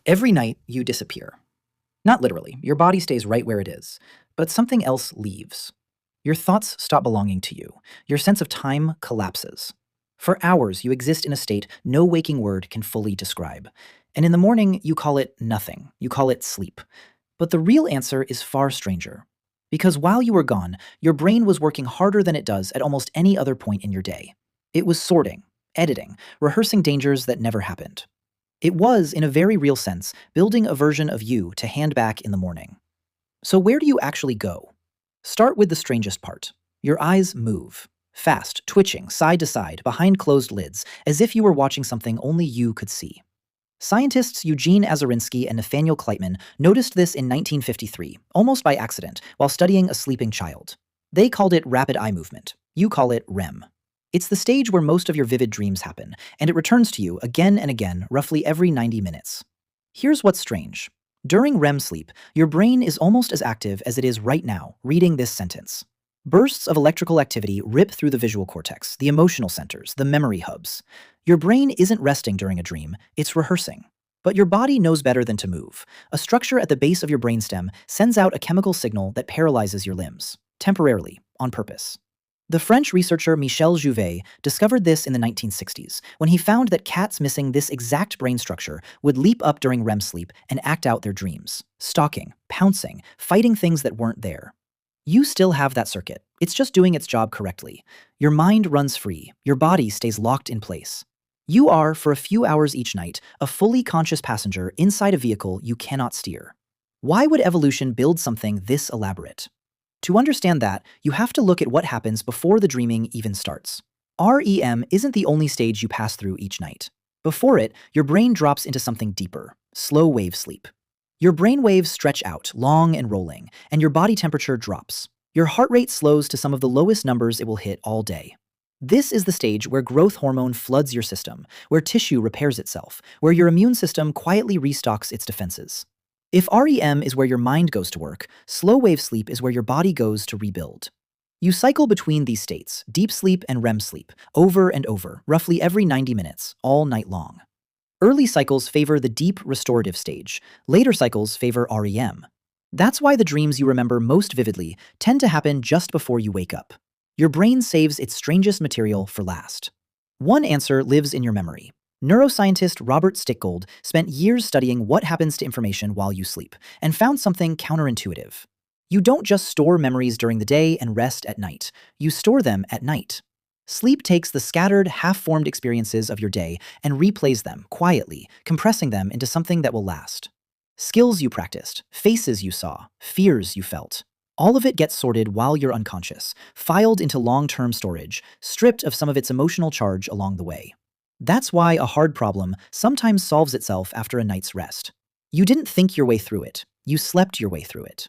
Every night, you disappear. Not literally, your body stays right where it is, but something else leaves. Your thoughts stop belonging to you. Your sense of time collapses. For hours, you exist in a state no waking word can fully describe. And in the morning, you call it nothing. You call it sleep. But the real answer is far stranger. Because while you were gone, your brain was working harder than it does at almost any other point in your day. It was sorting, editing, rehearsing dangers that never happened. It was, in a very real sense, building a version of you to hand back in the morning. So where do you actually go? Start with the strangest part. Your eyes move. Fast, twitching, side to side, behind closed lids, as if you were watching something only you could see. Scientists Eugene Azarinsky and Nathaniel Kleitman noticed this in 1953, almost by accident, while studying a sleeping child. They called it rapid eye movement. You call it REM. It's the stage where most of your vivid dreams happen, and it returns to you again and again, roughly every 90 minutes. Here's what's strange. During REM sleep, your brain is almost as active as it is right now, reading this sentence. Bursts of electrical activity rip through the visual cortex, the emotional centers, the memory hubs. Your brain isn't resting during a dream, it's rehearsing. But your body knows better than to move. A structure at the base of your brainstem sends out a chemical signal that paralyzes your limbs, temporarily, on purpose. The French researcher Michel Jouvet discovered this in the 1960s, when he found that cats missing this exact brain structure would leap up during REM sleep and act out their dreams, stalking, pouncing, fighting things that weren't there. You still have that circuit. It's just doing its job correctly. Your mind runs free. Your body stays locked in place. You are, for a few hours each night, a fully conscious passenger inside a vehicle you cannot steer. Why would evolution build something this elaborate? To understand that, you have to look at what happens before the dreaming even starts. REM isn't the only stage you pass through each night. Before it, your brain drops into something deeper, slow wave sleep. Your brain waves stretch out, long and rolling, and your body temperature drops. Your heart rate slows to some of the lowest numbers it will hit all day. This is the stage where growth hormone floods your system, where tissue repairs itself, where your immune system quietly restocks its defenses. If REM is where your mind goes to work, slow wave sleep is where your body goes to rebuild. You cycle between these states, deep sleep and REM sleep, over and over, roughly every 90 minutes, all night long. Early cycles favor the deep restorative stage. Later cycles favor REM. That's why the dreams you remember most vividly tend to happen just before you wake up. Your brain saves its strangest material for last. One answer lives in your memory. Neuroscientist Robert Stickgold spent years studying what happens to information while you sleep, and found something counterintuitive. You don't just store memories during the day and rest at night. You store them at night. Sleep takes the scattered, half-formed experiences of your day and replays them quietly, compressing them into something that will last. Skills you practiced, faces you saw, fears you felt. All of it gets sorted while you're unconscious, filed into long-term storage, stripped of some of its emotional charge along the way. That's why a hard problem sometimes solves itself after a night's rest. You didn't think your way through it. You slept your way through it.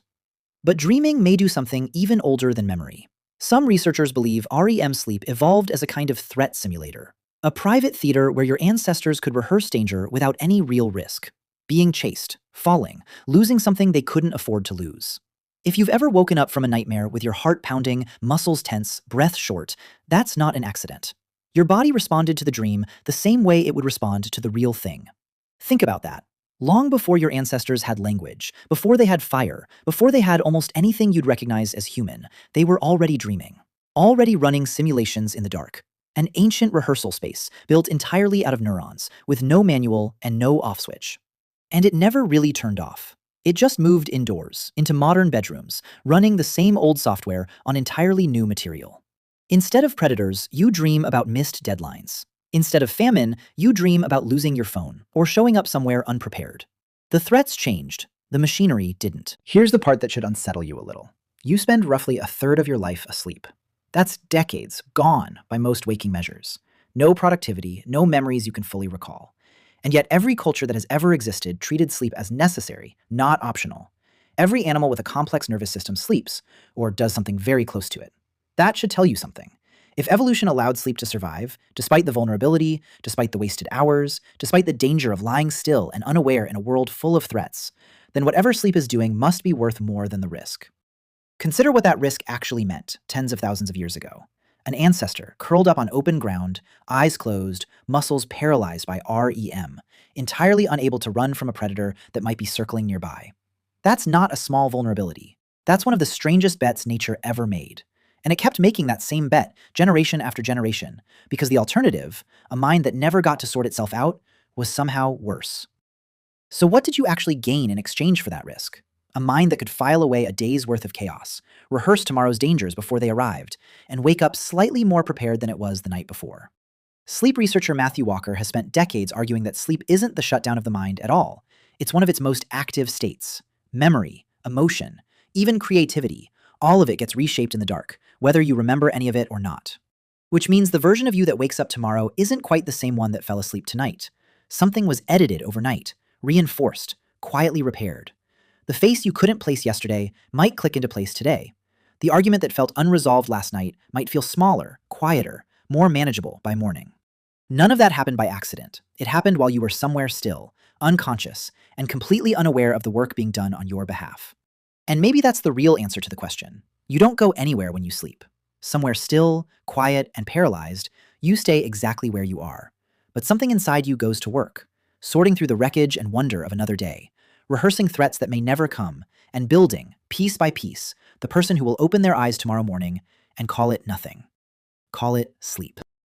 But dreaming may do something even older than memory. Some researchers believe REM sleep evolved as a kind of threat simulator, a private theater where your ancestors could rehearse danger without any real risk. Being chased, falling, losing something they couldn't afford to lose. If you've ever woken up from a nightmare with your heart pounding, muscles tense, breath short, that's not an accident. Your body responded to the dream the same way it would respond to the real thing. Think about that. Long before your ancestors had language, before they had fire, before they had almost anything you'd recognize as human, they were already dreaming, already running simulations in the dark. An ancient rehearsal space built entirely out of neurons, with no manual and no off switch. And it never really turned off. It just moved indoors, into modern bedrooms, running the same old software on entirely new material. Instead of predators, you dream about missed deadlines. Instead of famine, you dream about losing your phone or showing up somewhere unprepared. The threats changed. The machinery didn't. Here's the part that should unsettle you a little. You spend roughly a third of your life asleep. That's decades gone by most waking measures. No productivity, no memories you can fully recall. And yet every culture that has ever existed treated sleep as necessary, not optional. Every animal with a complex nervous system sleeps, or does something very close to it. That should tell you something. If evolution allowed sleep to survive, despite the vulnerability, despite the wasted hours, despite the danger of lying still and unaware in a world full of threats, then whatever sleep is doing must be worth more than the risk. Consider what that risk actually meant tens of thousands of years ago. an ancestor curled up on open ground, eyes closed, muscles paralyzed by REM, entirely unable to run from a predator that might be circling nearby. That's not a small vulnerability. That's one of the strangest bets nature ever made. And it kept making that same bet generation after generation, because the alternative, a mind that never got to sort itself out, was somehow worse. So what did you actually gain in exchange for that risk? A mind that could file away a day's worth of chaos, rehearse tomorrow's dangers before they arrived, and wake up slightly more prepared than it was the night before. Sleep researcher Matthew Walker has spent decades arguing that sleep isn't the shutdown of the mind at all. It's one of its most active states. Memory, emotion, even creativity, all of it gets reshaped in the dark, whether you remember any of it or not. Which means the version of you that wakes up tomorrow isn't quite the same one that fell asleep tonight. Something was edited overnight, reinforced, quietly repaired. The face you couldn't place yesterday might click into place today. The argument that felt unresolved last night might feel smaller, quieter, more manageable by morning. None of that happened by accident. It happened while you were somewhere still, unconscious, and completely unaware of the work being done on your behalf. And maybe that's the real answer to the question. You don't go anywhere when you sleep. Somewhere still, quiet, and paralyzed, you stay exactly where you are. But something inside you goes to work, sorting through the wreckage and wonder of another day, rehearsing threats that may never come, and building, piece by piece, the person who will open their eyes tomorrow morning and call it nothing. Call it sleep.